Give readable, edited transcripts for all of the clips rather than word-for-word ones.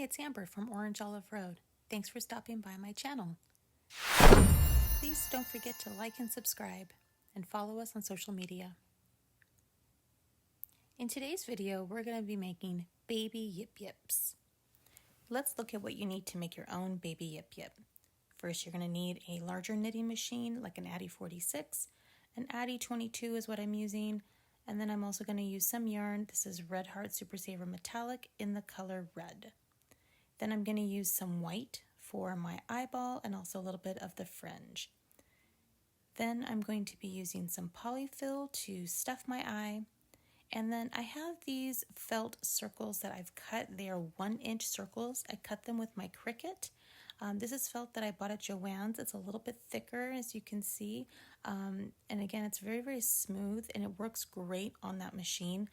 it's Amber from Orange Olive Road. Thanks for stopping by my channel. Please don't forget to like and subscribe and follow us on social media. In today's video, we're going to be making baby yip yips. Let's look at what you need to make your own baby yip yip. First, you're going to need a larger knitting machine like an Addy 46. An Addy 22 is what I'm using. And then I'm also going to use some yarn. This is Red Heart Super Saver Metallic in the color red. Then I'm going to use some white for my eyeball and also a little bit of the fringe. Then I'm going to be using some polyfill to stuff my eye. And then I have these felt circles that I've cut. They are 1-inch circles. I cut them with my Cricut. This is felt that I bought at Joann's. It's a little bit thicker, as you can see. And again, it's very, very smooth and it works great on that machine.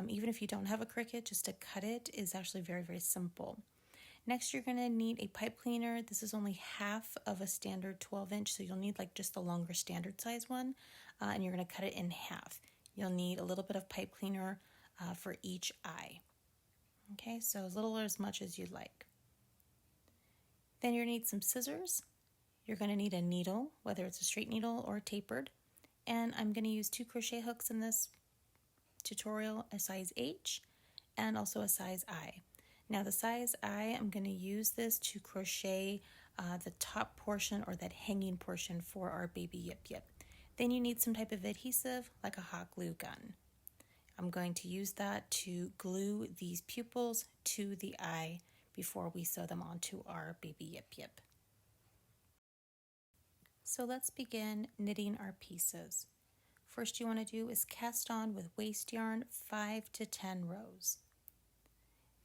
Even if you don't have a Cricut, just to cut it is actually very, very simple. Next, you're going to need a pipe cleaner. This is only half of a standard 12-inch, so you'll need like just a longer standard size one, and you're going to cut it in half. You'll need a little bit of pipe cleaner for each eye. Okay, so as little or as much as you'd like. Then you're going to need some scissors. You're going to need a needle, whether it's a straight needle or tapered. And I'm going to use 2 crochet hooks in this tutorial, a size H and also a size I. Now the size I, I'm going to use this to crochet the top portion or that hanging portion for our baby yip yip. Then you need some type of adhesive like a hot glue gun. I'm going to use that to glue these pupils to the eye before we sew them onto our baby yip yip. So let's begin knitting our pieces. First you want to do is cast on with waste yarn 5 to 10 rows.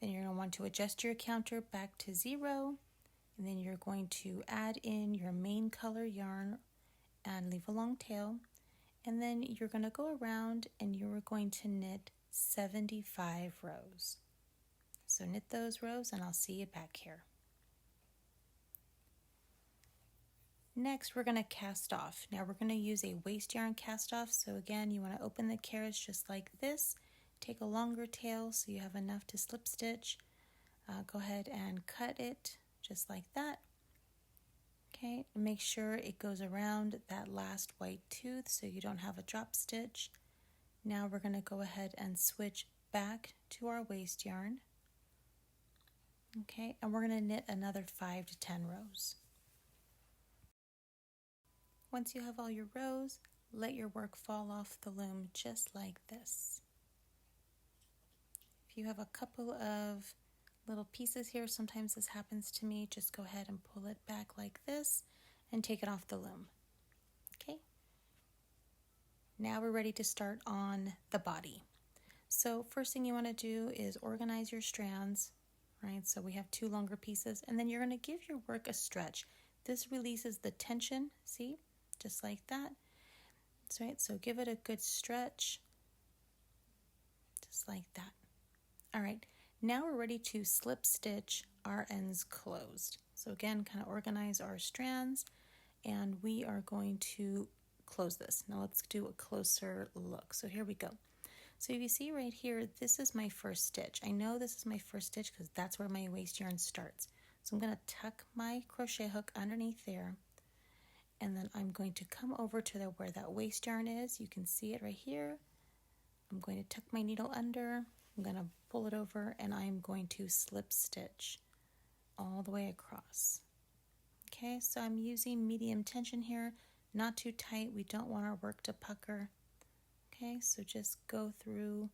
Then you're going to want to adjust your counter back to 0, and then you're going to add in your main color yarn and leave a long tail, and then you're going to go around and you're going to knit 75 rows. So knit those rows and I'll see you back here. Next, we're going to cast off. Now we're going to use a waste yarn cast off. So again, you want to open the carriage just like this. Take a longer tail so you have enough to slip stitch. Go ahead and cut it just like that. Okay, and make sure it goes around that last white tooth so you don't have a drop stitch. Now we're going to go ahead and switch back to our waste yarn. Okay, and we're going to knit another 5 to 10 rows. Once you have all your rows, let your work fall off the loom just like this. If you have a couple of little pieces here, sometimes this happens to me, just go ahead and pull it back like this and take it off the loom. Okay. Now we're ready to start on the body. So first thing you want to do is organize your strands, right? So we have 2 longer pieces, and then you're going to give your work a stretch. This releases the tension, see? Just like that. That's right. So give it a good stretch. Just like that. All right. Now we're ready to slip stitch our ends closed. So again, kind of organize our strands, and we are going to close this. Now let's do a closer look. So here we go. So if you see right here, this is my first stitch. I know this is my first stitch because that's where my waste yarn starts. So I'm going to tuck my crochet hook underneath there, and then I'm going to come over to where that waste yarn is. You can see it right here. I'm going to tuck my needle under. I'm going to pull it over, and I'm going to slip stitch all the way across. Okay, so I'm using medium tension here, not too tight. We don't want our work to pucker. Okay, so just go through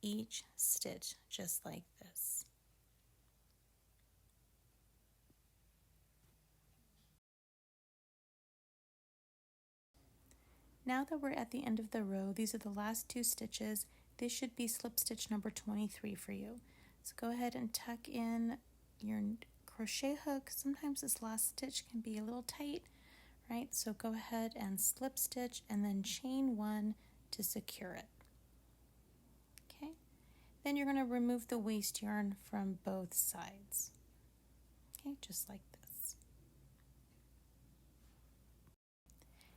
each stitch just like this. Now that we're at the end of the row, these are the last 2 stitches. This should be slip stitch number 23 for you. So go ahead and tuck in your crochet hook. Sometimes this last stitch can be a little tight, right? So go ahead and slip stitch and then chain 1 to secure it. Okay. Then you're going to remove the waste yarn from both sides. Okay, just like this.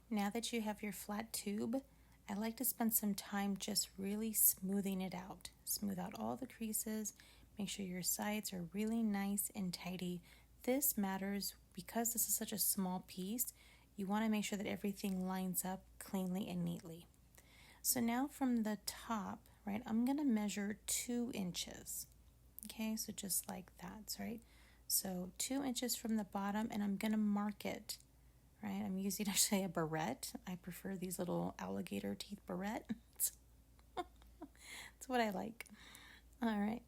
Now that you have your flat tube, I like to spend some time just really smoothing it out. Smooth out all the creases, Make sure your sides are really nice and tidy. This matters because this is such a small piece. You want to make sure that everything lines up cleanly and neatly. So now from the top, right, I'm going to measure 2 inches. Okay, so just like that, right? So 2 inches from the bottom, and I'm going to mark it, right? I'm using actually a barrette. I prefer these little alligator teeth barrettes. That's what I like. All right.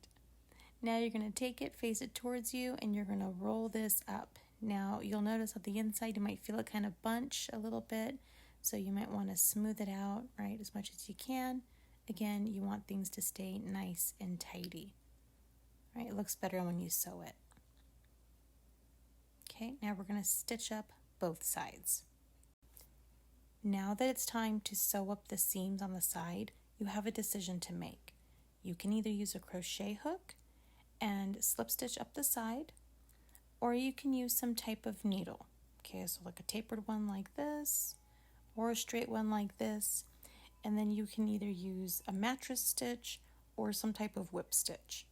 Now you're going to take it, face it towards you, and you're going to roll this up. Now you'll notice on the inside you might feel it kind of bunch a little bit, so you might want to smooth it out, right, as much as you can. Again, you want things to stay nice and tidy. Right? It looks better when you sew it. Okay, now we're going to stitch up both sides. Now that it's time to sew up the seams on the side, you have a decision to make. You can either use a crochet hook and slip stitch up the side, or you can use some type of needle. Okay, so like a tapered one like this, or a straight one like this, and then you can either use a mattress stitch or some type of whip stitch,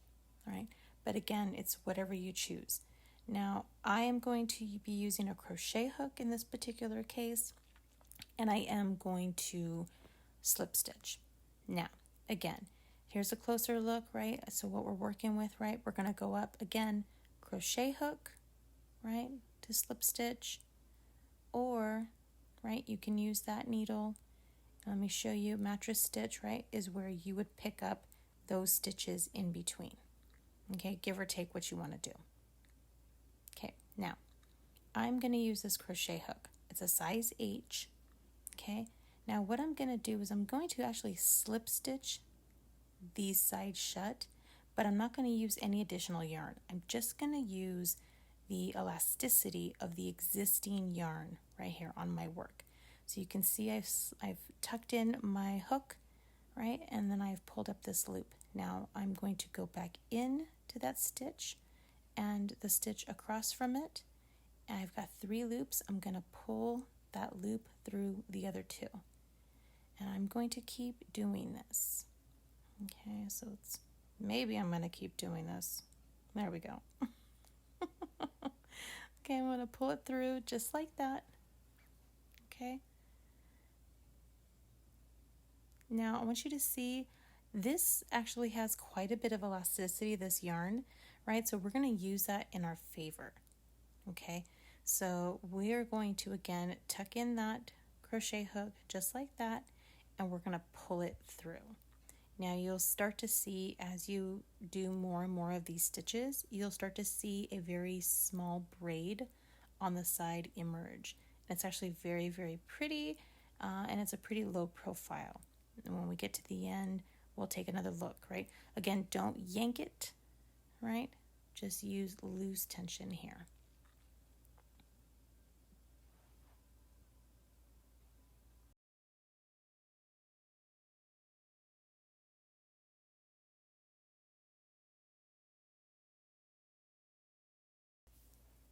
right? But again, it's whatever you choose. Now, I am going to be using a crochet hook in this particular case, and I am going to slip stitch. Now, again, here's a closer look, right? So what we're working with, right? We're going to go up again, crochet hook, right, to slip stitch, or, right, you can use that needle. Let me show you, mattress stitch, right, is where you would pick up those stitches in between. Okay, give or take what you want to do. Okay, now I'm going to use this crochet hook. It's a size H. Okay, now what I'm going to do is I'm going to actually slip stitch these sides shut, but I'm not going to use any additional yarn. I'm just going to use the elasticity of the existing yarn right here on my work. So you can see I've tucked in my hook, right, and then I've pulled up this loop. Now I'm going to go back in to that stitch and the stitch across from it, and I've got 3 loops. I'm going to pull that loop through the other 2, and I'm going to keep doing this. Okay, so maybe I'm going to keep doing this. There we go. Okay, I'm going to pull it through just like that. Okay. Now I want you to see this actually has quite a bit of elasticity, this yarn, right? So we're going to use that in our favor. Okay, so we're going to again tuck in that crochet hook just like that, and we're going to pull it through. Now you'll start to see as you do more and more of these stitches, you'll start to see a very small braid on the side emerge. It's actually very, very pretty, and it's a pretty low profile. And when we get to the end, we'll take another look, right? Again, don't yank it, right? Just use loose tension here.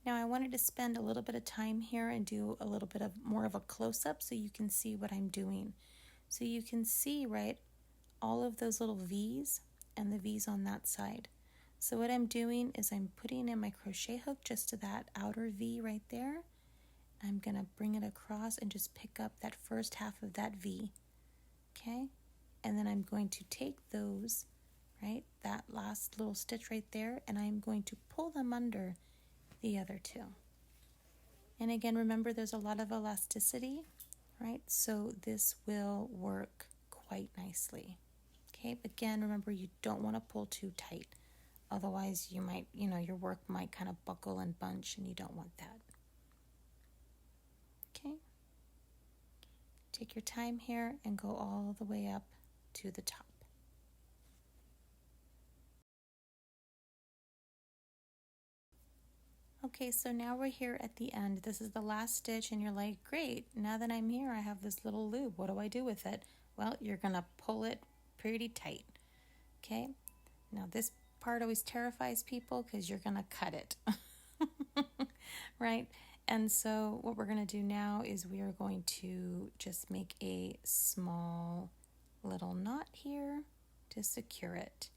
Now I wanted to spend a little bit of time here and do a little bit of more of a close-up so you can see what I'm doing. So you can see, right, all of those little V's and the V's on that side. So what I'm doing is I'm putting in my crochet hook just to that outer V right there. I'm going to bring it across and just pick up that first half of that V, okay? And then I'm going to take those, right, that last little stitch right there, and I'm going to pull them under the other 2. And again, remember there's a lot of elasticity, right? So this will work quite nicely. Okay, again, remember you don't want to pull too tight. Otherwise you might, your work might kind of buckle and bunch, and you don't want that. Okay. Take your time here and go all the way up to the top. Okay, so now we're here at the end. This is the last stitch, and you're like, great, now that I'm here, I have this little loop. What do I do with it? Well, you're going to pull it pretty tight. Okay, now this part always terrifies people because you're going to cut it, right? And so what we're going to do now is we are going to just make a small little knot here to secure it.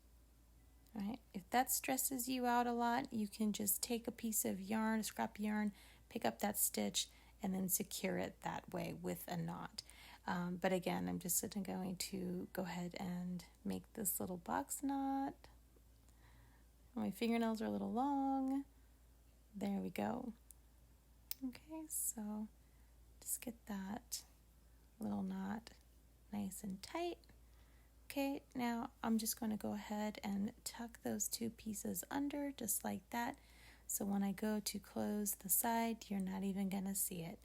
right? If that stresses you out a lot, you can just take a piece of yarn, a scrap yarn, pick up that stitch, and then secure it that way with a knot. But again, I'm just going to go ahead and make this little box knot. My fingernails are a little long. There we go. Okay, so just get that little knot nice and tight. Okay, now I'm just going to go ahead and tuck those two pieces under just like that. So when I go to close the side, you're not even going to see it.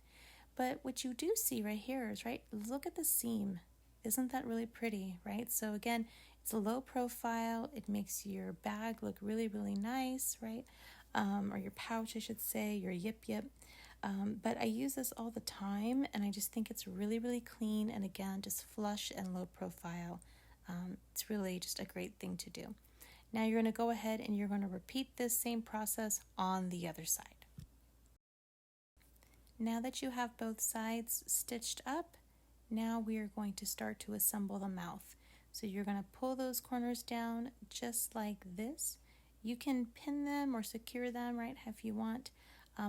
But what you do see right here is, right, look at the seam. Isn't that really pretty, right? So again, it's a low profile. It makes your bag look really, really nice, right? Or your pouch, I should say, your yip yip. But I use this all the time, and I just think it's really, really clean, and again, just flush and low profile. It's really just a great thing to do. Now you're going to go ahead and you're going to repeat this same process on the other side. Now that you have both sides stitched up, now we are going to start to assemble the mouth. So you're going to pull those corners down just like this. You can pin them or secure them, right, if you want.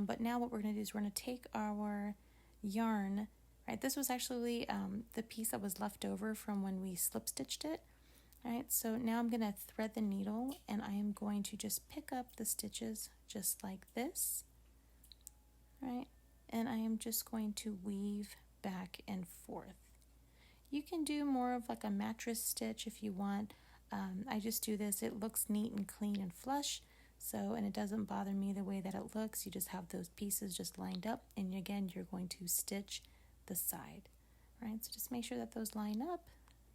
But now what we're going to do is we're going to take our yarn, right? This was actually the piece that was left over from when we slip stitched it. Right, so now I'm going to thread the needle, and I am going to just pick up the stitches just like this, right? And I am just going to weave back and forth. You can do more of like a mattress stitch if you want. I just do this. It looks neat and clean and flush, so, and it doesn't bother me the way that it looks. You just have those pieces just lined up, and again, you're going to stitch the side, right? So just make sure that those line up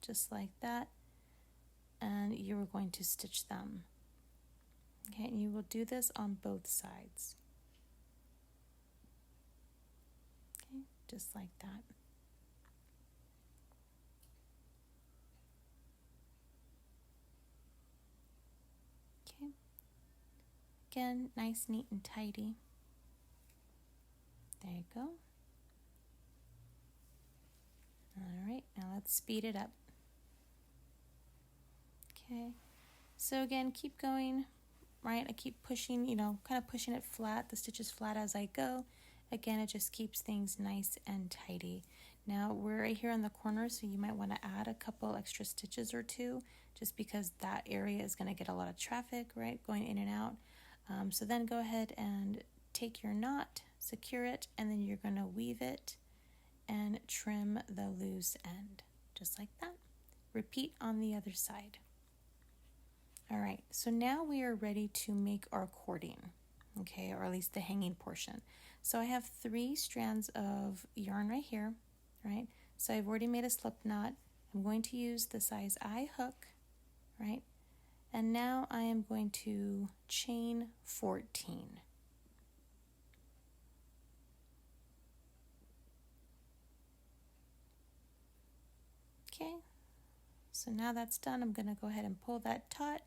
just like that, and you're going to stitch them. Okay, and you will do this on both sides. Okay, just like that. Okay, again, nice, neat, and tidy. There you go. All right, now let's speed it up. Okay, so again, keep going, right? I keep pushing, kind of pushing it flat, the stitches flat as I go. Again, it just keeps things nice and tidy. Now we're right here on the corner, so you might want to add a couple extra stitches or two, just because that area is going to get a lot of traffic, right, going in and out. So then go ahead and take your knot, secure it, and then you're going to weave it and trim the loose end, just like that. Repeat on the other side. All right, so now we are ready to make our cording, okay, or at least the hanging portion. So I have 3 strands of yarn right here, right? So I've already made a slip knot. I'm going to use the size I hook, right? And now I am going to chain 14. Okay, so now that's done. I'm going to go ahead and pull that taut.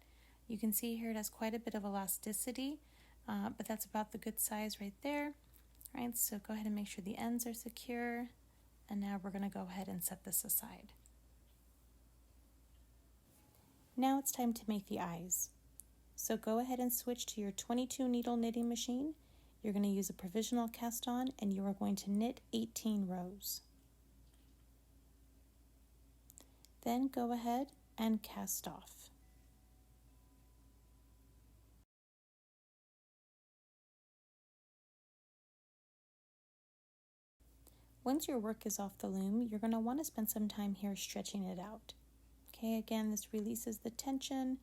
You can see here it has quite a bit of elasticity, but that's about the good size right there. All right, so go ahead and make sure the ends are secure. And now we're going to go ahead and set this aside. Now it's time to make the eyes. So go ahead and switch to your 22 needle knitting machine. You're going to use a provisional cast on, and you are going to knit 18 rows. Then go ahead and cast off. Once your work is off the loom, you're going to want to spend some time here stretching it out. Okay, again, this releases the tension,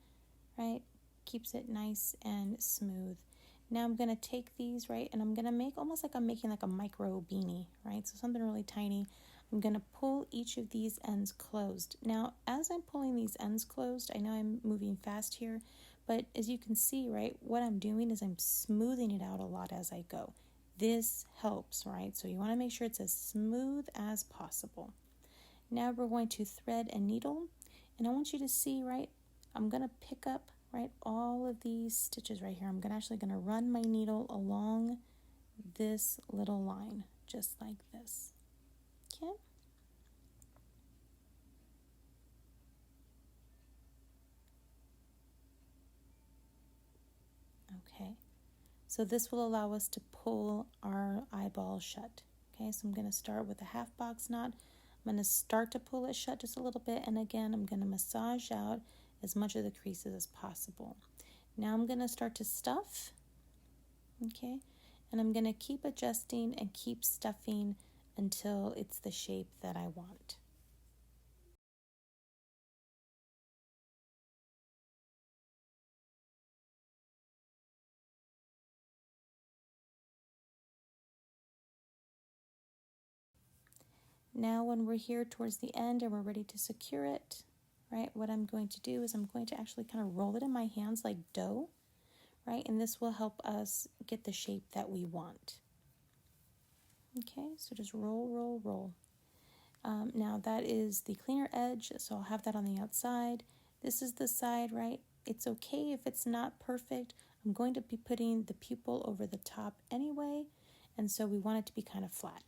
right? Keeps it nice and smooth. Now I'm going to take these, right, and I'm going to make almost like I'm making like a micro beanie, right? So something really tiny. I'm going to pull each of these ends closed. Now, as I'm pulling these ends closed, I know I'm moving fast here, but as you can see, right, what I'm doing is I'm smoothing it out a lot as I go. This helps, right? So you want to make sure it's as smooth as possible. Now we're going to thread and needle, and I want you to see, right, I'm going to pick up, right, all of these stitches right here. I'm actually going to run my needle along this little line, just like this. Okay. So this will allow us to pull our eyeball shut. Okay, so I'm going to start with a half box knot. I'm going to start to pull it shut just a little bit, and again, I'm going to massage out as much of the creases as possible. Now I'm going to start to stuff, okay, and I'm going to keep adjusting and keep stuffing until it's the shape that I want. Now when we're here towards the end and we're ready to secure it, right, what I'm going to do is I'm going to actually kind of roll it in my hands like dough, right, and this will help us get the shape that we want. Okay, so just roll, roll, roll. Now that is the cleaner edge, so I'll have that on the outside. This is the side, right? It's okay if it's not perfect. I'm going to be putting the pupil over the top anyway, and so we want it to be kind of flat.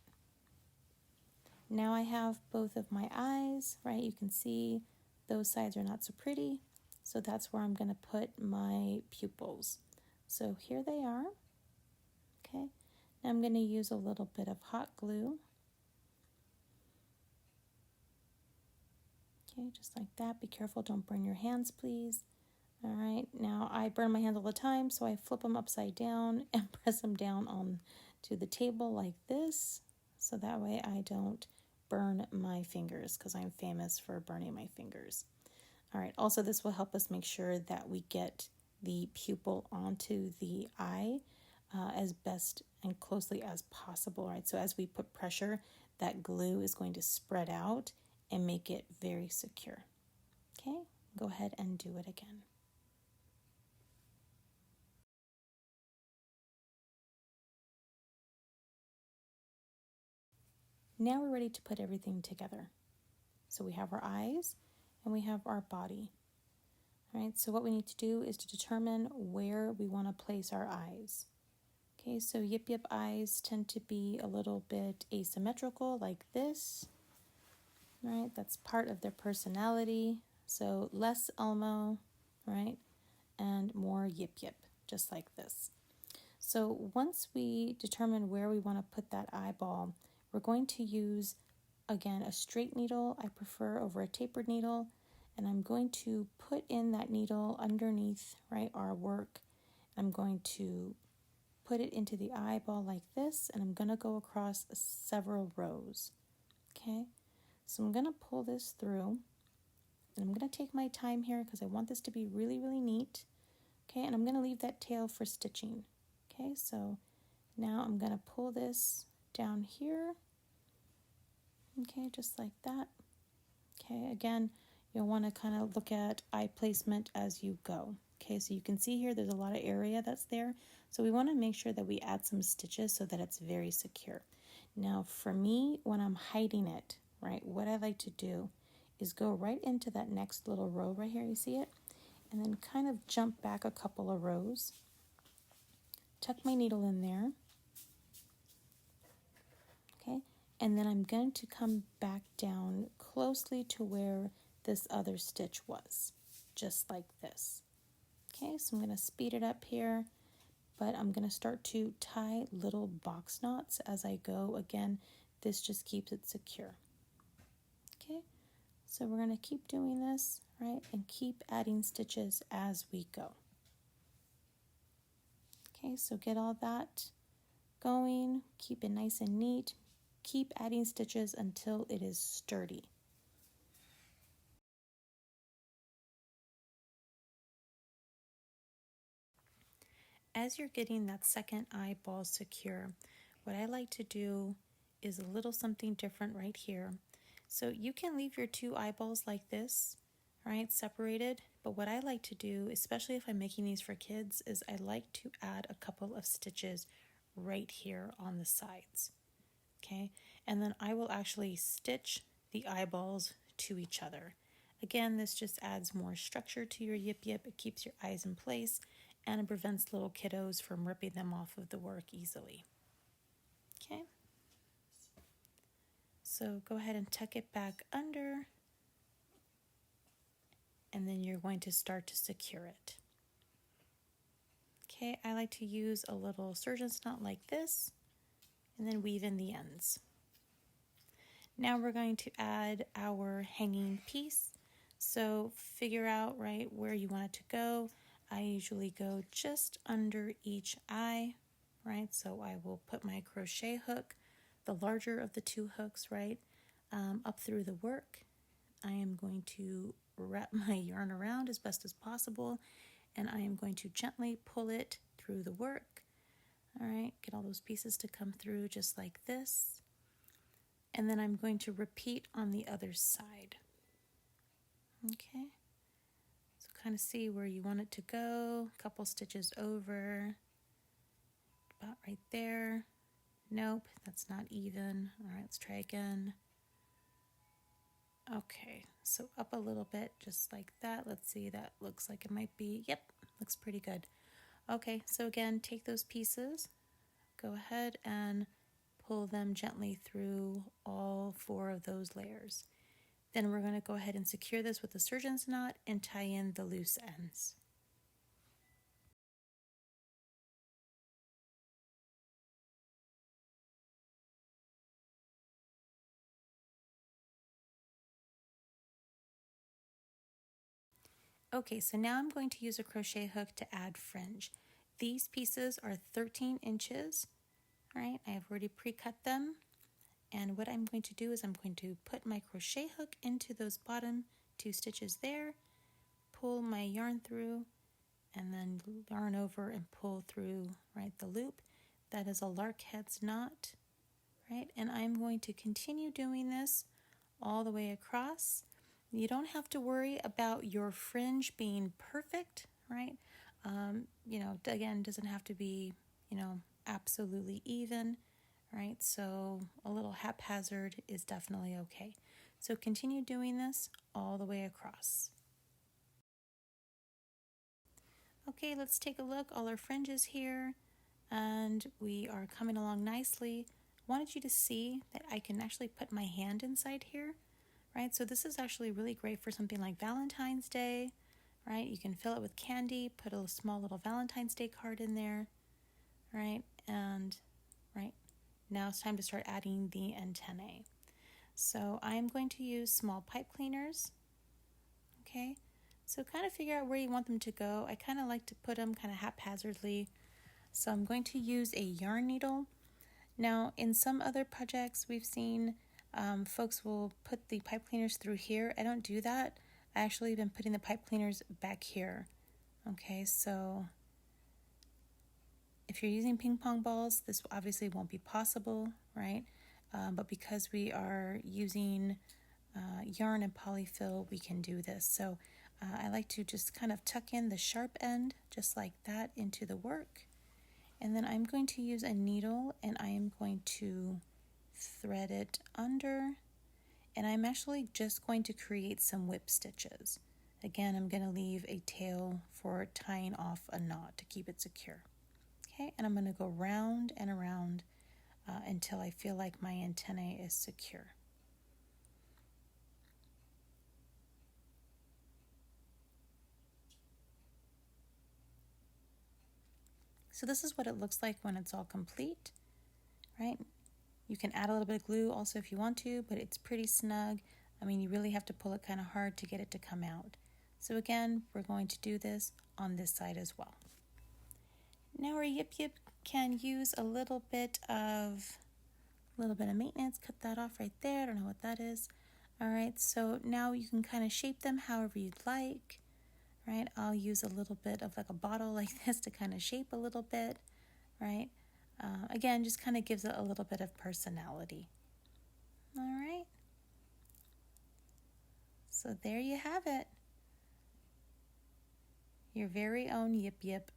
Now I have both of my eyes, right? You can see those sides are not so pretty, so that's where I'm going to put my pupils. So here they are, okay? Now I'm going to use a little bit of hot glue. Okay, just like that. Be careful, don't burn your hands, please. All right, now I burn my hands all the time, so I flip them upside down and press them down on to the table like this, so that way I don't burn my fingers, because I'm famous for burning my fingers. All right, also this will help us make sure that we get the pupil onto the eye as best and closely as possible, right? So as we put pressure, that glue is going to spread out and make it very secure. Okay, go ahead and do it again. Now we're ready to put everything together. So we have our eyes and we have our body. All right, so what we need to do is to determine where we want to place our eyes. Okay, so Yip Yip eyes tend to be a little bit asymmetrical like this. Right, that's part of their personality. So less Elmo, right, and more Yip Yip, just like this. So once we determine where we want to put that eyeball, we're going to use, again, a straight needle I prefer over a tapered needle, and I'm going to put in that needle underneath, right, our work. I'm going to put it into the eyeball like this, and I'm going to go across several rows. Okay, so I'm going to pull this through, and I'm going to take my time here because I want this to be really, really neat. Okay, and I'm going to leave that tail for stitching. Okay, so now I'm going to pull this down here. Okay, just like that. Okay, again, you'll want to kind of look at eye placement as you go. Okay, so you can see here there's a lot of area that's there. So we want to make sure that we add some stitches so that it's very secure. Now for me, when I'm hiding it, right, what I like to do is go right into that next little row right here, you see it? And then kind of jump back a couple of rows. Tuck my needle in there. Okay, and then I'm going to come back down closely to where this other stitch was, just like this. Okay, so I'm going to speed it up here, but I'm going to start to tie little box knots as I go. Again, this just keeps it secure. Okay, so we're going to keep doing this, right, and keep adding stitches as we go. Okay, so get all that going, keep it nice and neat, keep adding stitches until it is sturdy. As you're getting that second eyeball secure, what I like to do is a little something different right here. So you can leave your two eyeballs like this, right, separated, but what I like to do, especially if I'm making these for kids, is I like to add a couple of stitches right here on the sides. Okay, and then I will actually stitch the eyeballs to each other. Again, this just adds more structure to your Yip Yip. It keeps your eyes in place, and it prevents little kiddos from ripping them off of the work easily. Okay, so go ahead and tuck it back under, and then you're going to start to secure it. Okay, I like to use a little surgeon's knot like this and then weave in the ends. Now we're going to add our hanging piece. So figure out right where you want it to go. I usually go just under each eye, right? So I will put my crochet hook, the larger of the two hooks, right, up through the work. I am going to wrap my yarn around as best as possible, and I am going to gently pull it through the work. All right, get all those pieces to come through just like this. And then I'm going to repeat on the other side. Okay, so kind of see where you want it to go. A couple stitches over, about right there. Nope, that's not even. All right, let's try again. Okay, so up a little bit, just like that. Let's see, that looks like it might be, yep, looks pretty good. Okay, so again, take those pieces, go ahead and pull them gently through all 4 of those layers. Then we're going to go ahead and secure this with a surgeon's knot and tie in the loose ends. Okay, so now I'm going to use a crochet hook to add fringe. These pieces are 13 inches, right? I have already pre-cut them. And what I'm going to do is I'm going to put my crochet hook into those bottom 2 stitches there, pull my yarn through, and then yarn over and pull through, right, the loop. That is a lark head's knot, right? And I'm going to continue doing this all the way across. You don't have to worry about your fringe being perfect, right? You know, again, doesn't have to be, you know, absolutely even, right? So a little haphazard is definitely okay. So continue doing this all the way across. Okay, let's take a look. All our fringes here, and we are coming along nicely. I wanted you to see that I can actually put my hand inside here, right? So this is actually really great for something like Valentine's Day, right? You can fill it with candy, put a small little Valentine's Day card in there, right? And right now it's time to start adding the antennae. So I'm going to use small pipe cleaners, okay? So kind of figure out where you want them to go. I kind of like to put them kind of haphazardly. So I'm going to use a yarn needle. Now in some other projects we've seen folks will put the pipe cleaners through here. I don't do that. I actually been putting the pipe cleaners back here. Okay, so if you're using ping pong balls, this obviously won't be possible, right? But because we are using yarn and polyfill, we can do this. So I like to just kind of tuck in the sharp end, just like that, into the work. And then I'm going to use a needle and I am going to thread it under. And I'm actually just going to create some whip stitches. Again, I'm going to leave a tail for tying off a knot to keep it secure. Okay, and I'm going to go round and around until I feel like my antennae is secure. So this is what it looks like when it's all complete, right? You can add a little bit of glue also if you want to, but it's pretty snug. I mean, you really have to pull it kind of hard to get it to come out. So again, we're going to do this on this side as well. Now our yip yip can use a little bit of maintenance. Cut that off right there. I don't know what that is. All right, so now you can kind of shape them however you'd like, right? I'll use a little bit of like a bottle like this to kind of shape a little bit, right? Again, just kind of gives it a little bit of personality. All right. So there you have it. Your very own yip yip.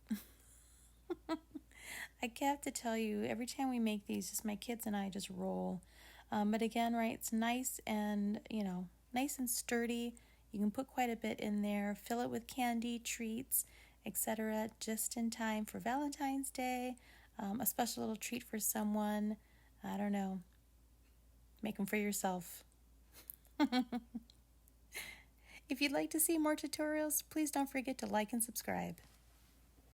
I have to tell you, every time we make these, just my kids and I just roll. But again, right, it's nice and, you know, nice and sturdy. You can put quite a bit in there, fill it with candy, treats, etc., just in time for Valentine's Day, a special little treat for someone. I don't know. Make them for yourself. If you'd like to see more tutorials, please don't forget to like and subscribe.